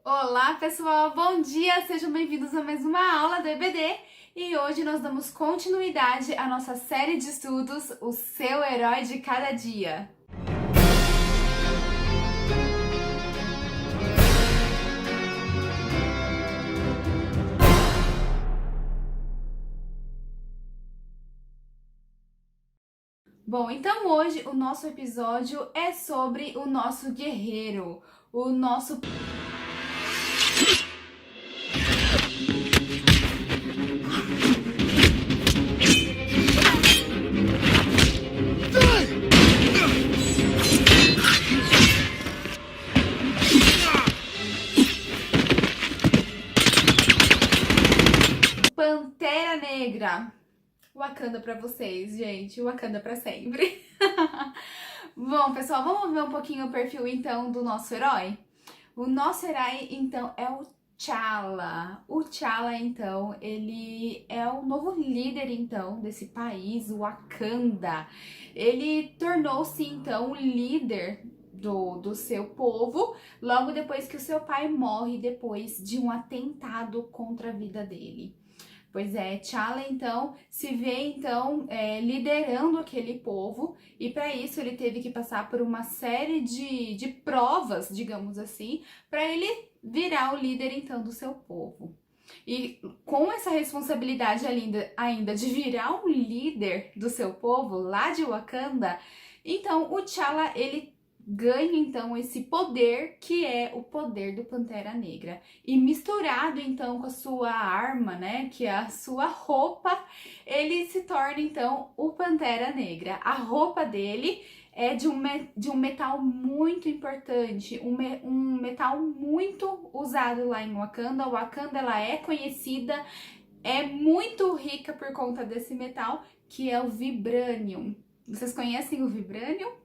Olá pessoal, bom dia! Sejam bem-vindos a mais uma aula do EBD e hoje nós damos continuidade à nossa série de estudos, O Seu Herói de Cada Dia. Bom, então hoje o nosso episódio é sobre o nosso guerreiro, o nosso Pantera Negra. Wakanda pra vocês, gente. Wakanda pra sempre. Bom, pessoal, vamos ver um pouquinho o perfil, então, do nosso herói? O nosso herói, então, é o T'Challa. O T'Challa, então, ele é o novo líder, então, desse país, o Wakanda. Ele tornou-se, então, o líder do seu povo, logo depois que o seu pai morre, depois de um atentado contra a vida dele. Pois é, T'Challa então se vê então liderando aquele povo e para isso ele teve que passar por uma série de provas, digamos assim, para ele virar o líder então do seu povo. E com essa responsabilidade ainda de virar o líder do seu povo lá de Wakanda, então o T'Challa ele ganha então esse poder que é o poder do Pantera Negra e misturado então com a sua arma, né, que é a sua roupa, ele se torna então o Pantera Negra. A roupa dele é de um metal muito importante, um metal muito usado lá em Wakanda. Wakanda ela é conhecida, é muito rica por conta desse metal, que é o Vibranium. Vocês conhecem o Vibranium?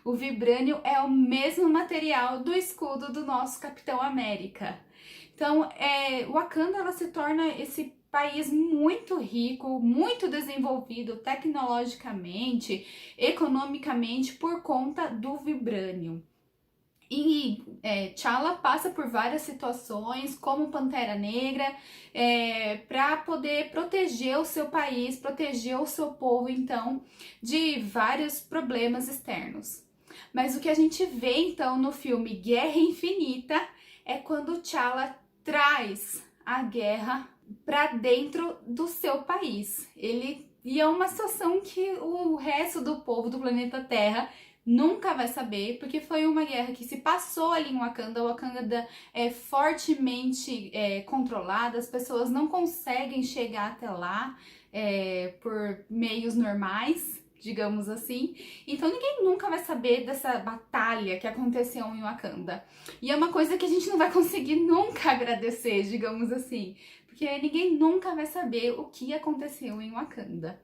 O Vibranium é o mesmo material do escudo do nosso Capitão América. Então, Wakanda ela se torna esse país muito rico, muito desenvolvido tecnologicamente, economicamente por conta do Vibranium. E T'Challa passa por várias situações, como Pantera Negra, para poder proteger o seu país, proteger o seu povo, então, de vários problemas externos. Mas o que a gente vê, então, no filme Guerra Infinita é quando T'Challa traz a guerra para dentro do seu país. E é uma situação que o resto do povo do planeta Terra nunca vai saber, porque foi uma guerra que se passou ali em Wakanda. Wakanda é fortemente controlada, as pessoas não conseguem chegar até lá por meios normais, digamos assim. Então ninguém nunca vai saber dessa batalha que aconteceu em Wakanda. E é uma coisa que a gente não vai conseguir nunca agradecer, digamos assim, porque ninguém nunca vai saber o que aconteceu em Wakanda.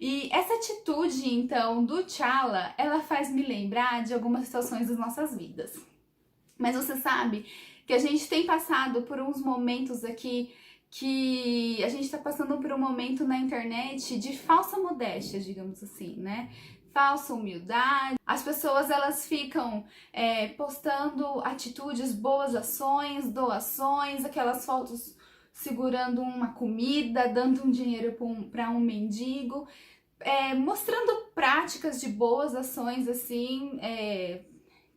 E essa atitude, então, do T'Challa, ela faz me lembrar de algumas situações das nossas vidas. Mas você sabe que a gente tem passado por uns momentos aqui que a gente tá passando por um momento na internet de falsa modéstia, digamos assim, né? Falsa humildade. As pessoas, elas ficam postando atitudes, boas ações, doações, aquelas fotos segurando uma comida, dando um dinheiro para um mendigo, mostrando práticas de boas ações, assim,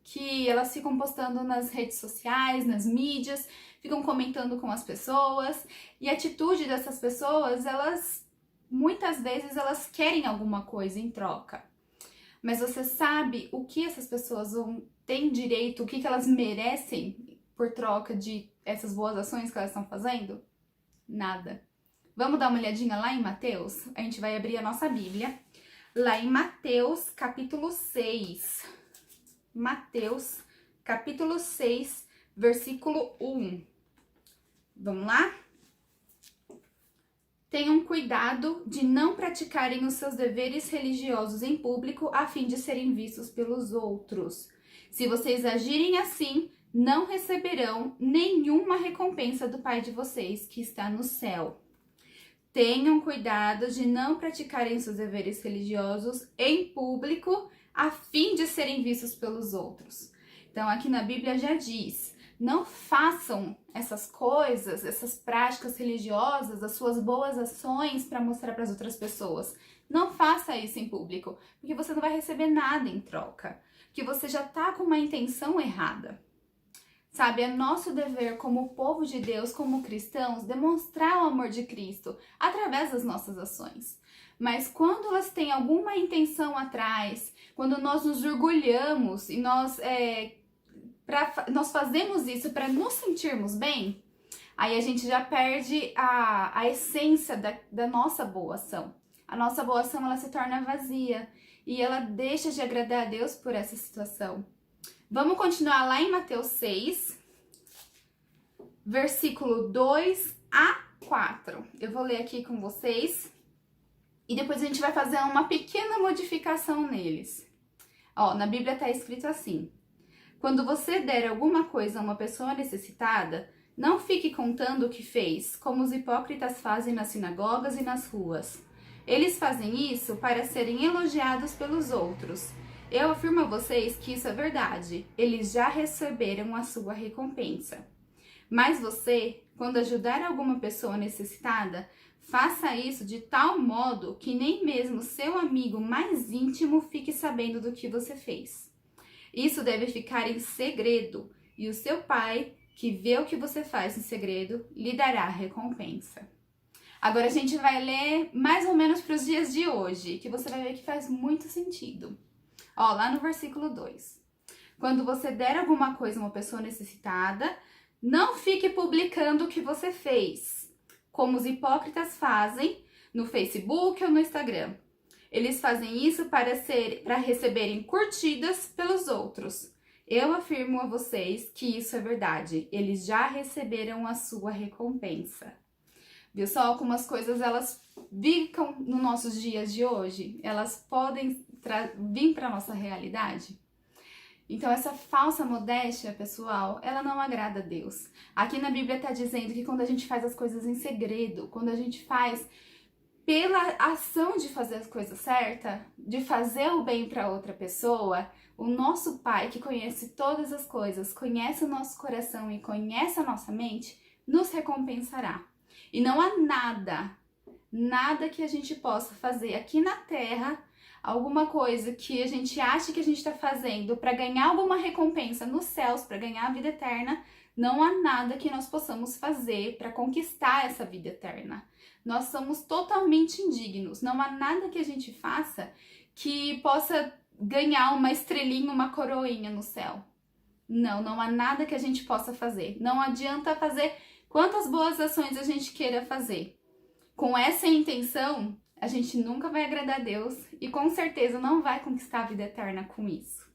que elas ficam postando nas redes sociais, nas mídias, ficam comentando com as pessoas, e a atitude dessas pessoas, elas, muitas vezes, elas querem alguma coisa em troca. Mas você sabe o que essas pessoas têm direito, o que elas merecem por troca de essas boas ações que elas estão fazendo? Nada. Vamos dar uma olhadinha lá em Mateus? A gente vai abrir a nossa Bíblia. Lá em Mateus, capítulo 6. Mateus, capítulo 6, versículo 1. Vamos lá? Tenham cuidado de não praticarem os seus deveres religiosos em público a fim de serem vistos pelos outros. Se vocês agirem assim, não receberão nenhuma recompensa do Pai de vocês que está no céu. Tenham cuidado de não praticarem seus deveres religiosos em público a fim de serem vistos pelos outros. Então, aqui na Bíblia já diz: Não façam essas coisas, essas práticas religiosas, as suas boas ações para mostrar para as outras pessoas. Não faça isso em público, porque você não vai receber nada em troca, porque você já está com uma intenção errada. Sabe, é nosso dever como povo de Deus, como cristãos, demonstrar o amor de Cristo através das nossas ações. Mas quando elas têm alguma intenção atrás, quando nós nos orgulhamos e nós fazemos isso para nos sentirmos bem, aí a gente já perde a essência da nossa boa ação. A nossa boa ação, ela se torna vazia e ela deixa de agradar a Deus por essa situação. Vamos continuar lá em Mateus 6, versículo 2 a 4. Eu vou ler aqui com vocês e depois a gente vai fazer uma pequena modificação neles. Ó, na Bíblia está escrito assim: quando você der alguma coisa a uma pessoa necessitada, não fique contando o que fez, como os hipócritas fazem nas sinagogas e nas ruas. Eles fazem isso para serem elogiados pelos outros. Eu afirmo a vocês que isso é verdade. Eles já receberam a sua recompensa. Mas você, quando ajudar alguma pessoa necessitada, faça isso de tal modo que nem mesmo seu amigo mais íntimo fique sabendo do que você fez. Isso deve ficar em segredo, e o seu pai, que vê o que você faz em segredo, lhe dará a recompensa. Agora a gente vai ler mais ou menos para os dias de hoje, que você vai ver que faz muito sentido. Ó, lá no versículo 2. Quando você der alguma coisa a uma pessoa necessitada, não fique publicando o que você fez, como os hipócritas fazem no Facebook ou no Instagram. Eles fazem isso para receberem curtidas pelos outros. Eu afirmo a vocês que isso é verdade. Eles já receberam a sua recompensa. Viu só como as coisas elas ficam nos nossos dias de hoje? Elas podem vir para a nossa realidade? Então essa falsa modéstia, pessoal, ela não agrada a Deus. Aqui na Bíblia está dizendo que quando a gente faz as coisas em segredo, quando a gente faz pela ação de fazer as coisas certas, de fazer o bem para outra pessoa, o nosso Pai, que conhece todas as coisas, conhece o nosso coração e conhece a nossa mente, nos recompensará. E não há nada que a gente possa fazer aqui na Terra, alguma coisa que a gente acha que a gente está fazendo para ganhar alguma recompensa nos céus, para ganhar a vida eterna, não há nada que nós possamos fazer para conquistar essa vida eterna. Nós somos totalmente indignos, não há nada que a gente faça que possa ganhar uma estrelinha, uma coroinha no céu. Não há nada que a gente possa fazer. Não adianta fazer quantas boas ações a gente queira fazer. Com essa intenção, a gente nunca vai agradar a Deus e com certeza não vai conquistar a vida eterna com isso.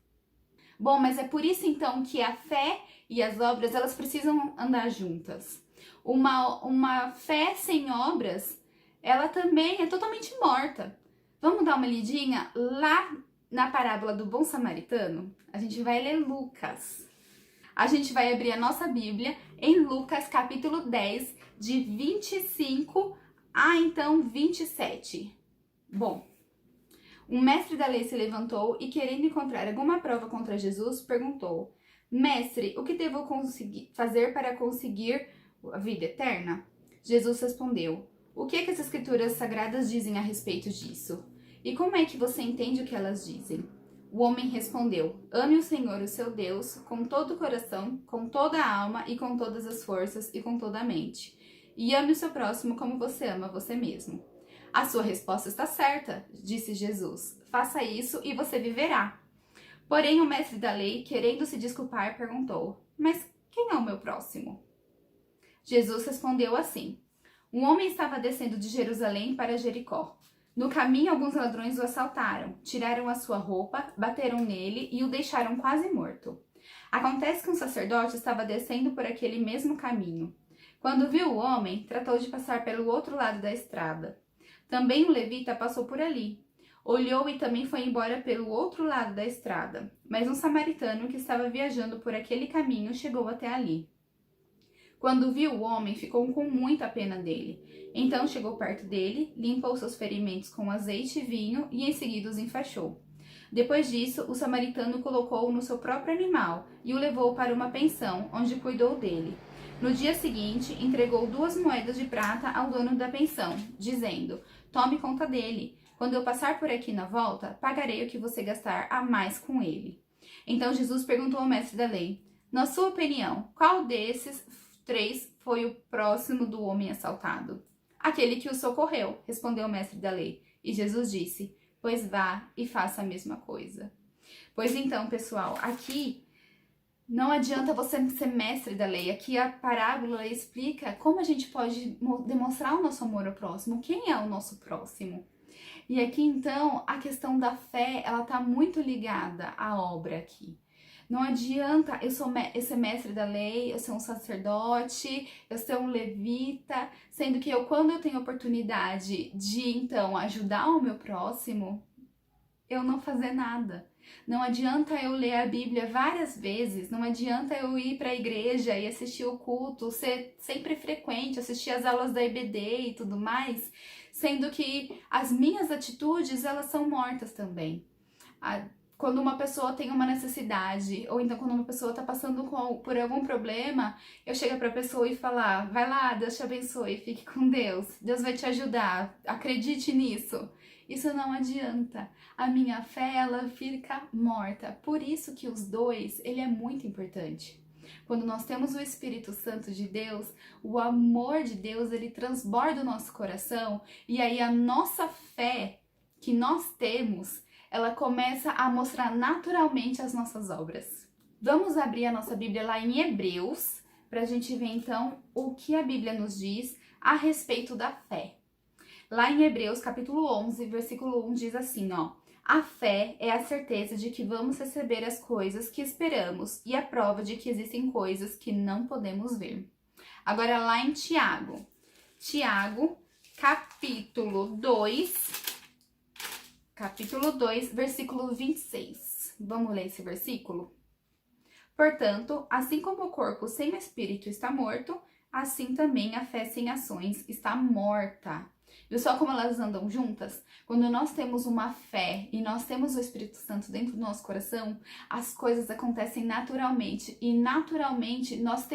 Bom, mas é por isso então que a fé e as obras, elas precisam andar juntas. Uma fé sem obras, ela também é totalmente morta. Vamos dar uma lidinha lá na parábola do bom samaritano? A gente vai ler Lucas. A gente vai abrir a nossa Bíblia em Lucas capítulo 10, de 25 a então 27. Bom, um mestre da lei se levantou e, querendo encontrar alguma prova contra Jesus, perguntou: Mestre, o que devo fazer para conseguir a vida eterna? Jesus respondeu: O que as escrituras sagradas dizem a respeito disso? E como é que você entende o que elas dizem? O homem respondeu: Ame o Senhor, o seu Deus, com todo o coração, com toda a alma e com todas as forças e com toda a mente. E ame o seu próximo como você ama você mesmo. A sua resposta está certa, disse Jesus. Faça isso e você viverá. Porém, o mestre da lei, querendo se desculpar, perguntou: Mas quem é o meu próximo? Jesus respondeu assim: Um homem estava descendo de Jerusalém para Jericó. No caminho, alguns ladrões o assaltaram, tiraram a sua roupa, bateram nele e o deixaram quase morto. Acontece que um sacerdote estava descendo por aquele mesmo caminho. Quando viu o homem, tratou de passar pelo outro lado da estrada. Também um levita passou por ali. Olhou e também foi embora pelo outro lado da estrada. Mas um samaritano que estava viajando por aquele caminho chegou até ali. Quando viu o homem, ficou com muita pena dele. Então chegou perto dele, limpou seus ferimentos com azeite e vinho e em seguida os enfaixou. Depois disso, o samaritano colocou-o no seu próprio animal e o levou para uma pensão, onde cuidou dele. No dia seguinte, entregou 2 moedas de prata ao dono da pensão, dizendo: tome conta dele. Quando eu passar por aqui na volta, pagarei o que você gastar a mais com ele. Então Jesus perguntou ao mestre da lei: na sua opinião, qual desses 3 foi o próximo do homem assaltado? Aquele que o socorreu, respondeu o mestre da lei. E Jesus disse: pois vá e faça a mesma coisa. Pois então, pessoal, aqui não adianta você ser mestre da lei. Aqui a parábola explica como a gente pode demonstrar o nosso amor ao próximo. Quem é o nosso próximo? E aqui, então, a questão da fé, ela tá muito ligada à obra aqui. Não adianta eu ser mestre da lei, eu ser um sacerdote, eu ser um levita, sendo que quando eu tenho oportunidade de, então, ajudar o meu próximo, eu não fazer nada. Não adianta eu ler a Bíblia várias vezes, não adianta eu ir para a igreja e assistir o culto, ser sempre frequente, assistir as aulas da EBD e tudo mais, sendo que as minhas atitudes, elas são mortas também. Quando uma pessoa tem uma necessidade, ou então quando uma pessoa está passando por algum problema, eu chego para a pessoa e falar: vai lá, Deus te abençoe, fique com Deus, Deus vai te ajudar, acredite nisso. Isso não adianta. A minha fé, ela fica morta. Por isso que os dois, ele é muito importante. Quando nós temos o Espírito Santo de Deus, o amor de Deus, ele transborda o nosso coração, e aí a nossa fé que nós temos, ela começa a mostrar naturalmente as nossas obras. Vamos abrir a nossa Bíblia lá em Hebreus, para a gente ver então o que a Bíblia nos diz a respeito da fé. Lá em Hebreus, capítulo 11, versículo 1, diz assim, ó: a fé é a certeza de que vamos receber as coisas que esperamos e a prova de que existem coisas que não podemos ver. Agora lá em Tiago, capítulo 2, versículo 26. Vamos ler esse versículo? Portanto, assim como o corpo sem o espírito está morto, assim também a fé sem ações está morta. Viu só como elas andam juntas? Quando nós temos uma fé e nós temos o Espírito Santo dentro do nosso coração, as coisas acontecem naturalmente. E naturalmente nós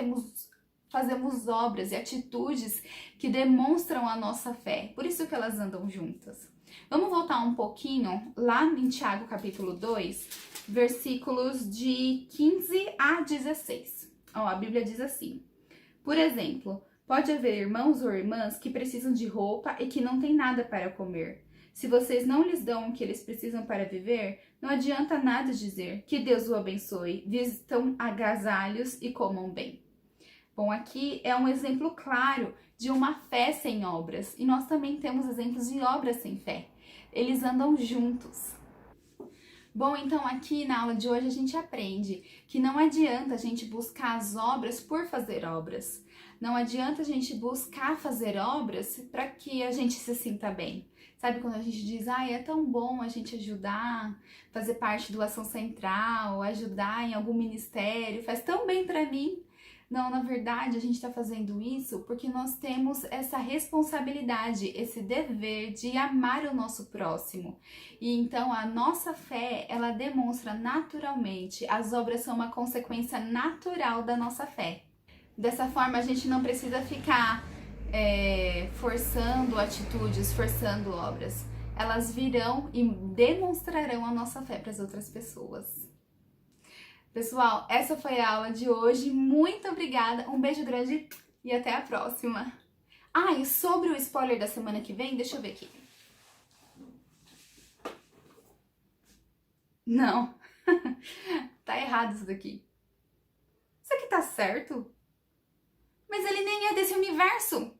fazemos obras e atitudes que demonstram a nossa fé. Por isso que elas andam juntas. Vamos voltar um pouquinho lá em Tiago capítulo 2, versículos de 15 a 16. Ó, a Bíblia diz assim: por exemplo, pode haver irmãos ou irmãs que precisam de roupa e que não têm nada para comer. Se vocês não lhes dão o que eles precisam para viver, não adianta nada dizer que Deus o abençoe, vistam agasalhos e comam bem. Bom, aqui é um exemplo claro de uma fé sem obras. E nós também temos exemplos de obras sem fé. Eles andam juntos. Bom, então aqui na aula de hoje a gente aprende que não adianta a gente buscar as obras por fazer obras. Não adianta a gente buscar fazer obras para que a gente se sinta bem. Sabe quando a gente diz: ah, é tão bom a gente ajudar, fazer parte do Ação Central, ajudar em algum ministério, faz tão bem para mim. Não, na verdade, a gente está fazendo isso porque nós temos essa responsabilidade, esse dever de amar o nosso próximo. E então a nossa fé, ela demonstra naturalmente, as obras são uma consequência natural da nossa fé. Dessa forma, a gente não precisa ficar forçando atitudes, forçando obras. Elas virão e demonstrarão a nossa fé para as outras pessoas. Pessoal, essa foi a aula de hoje. Muito obrigada, um beijo grande e até a próxima. Ah, e sobre o spoiler da semana que vem, deixa eu ver aqui. Não, tá errado isso daqui. Isso aqui tá certo? Mas ele nem é desse universo.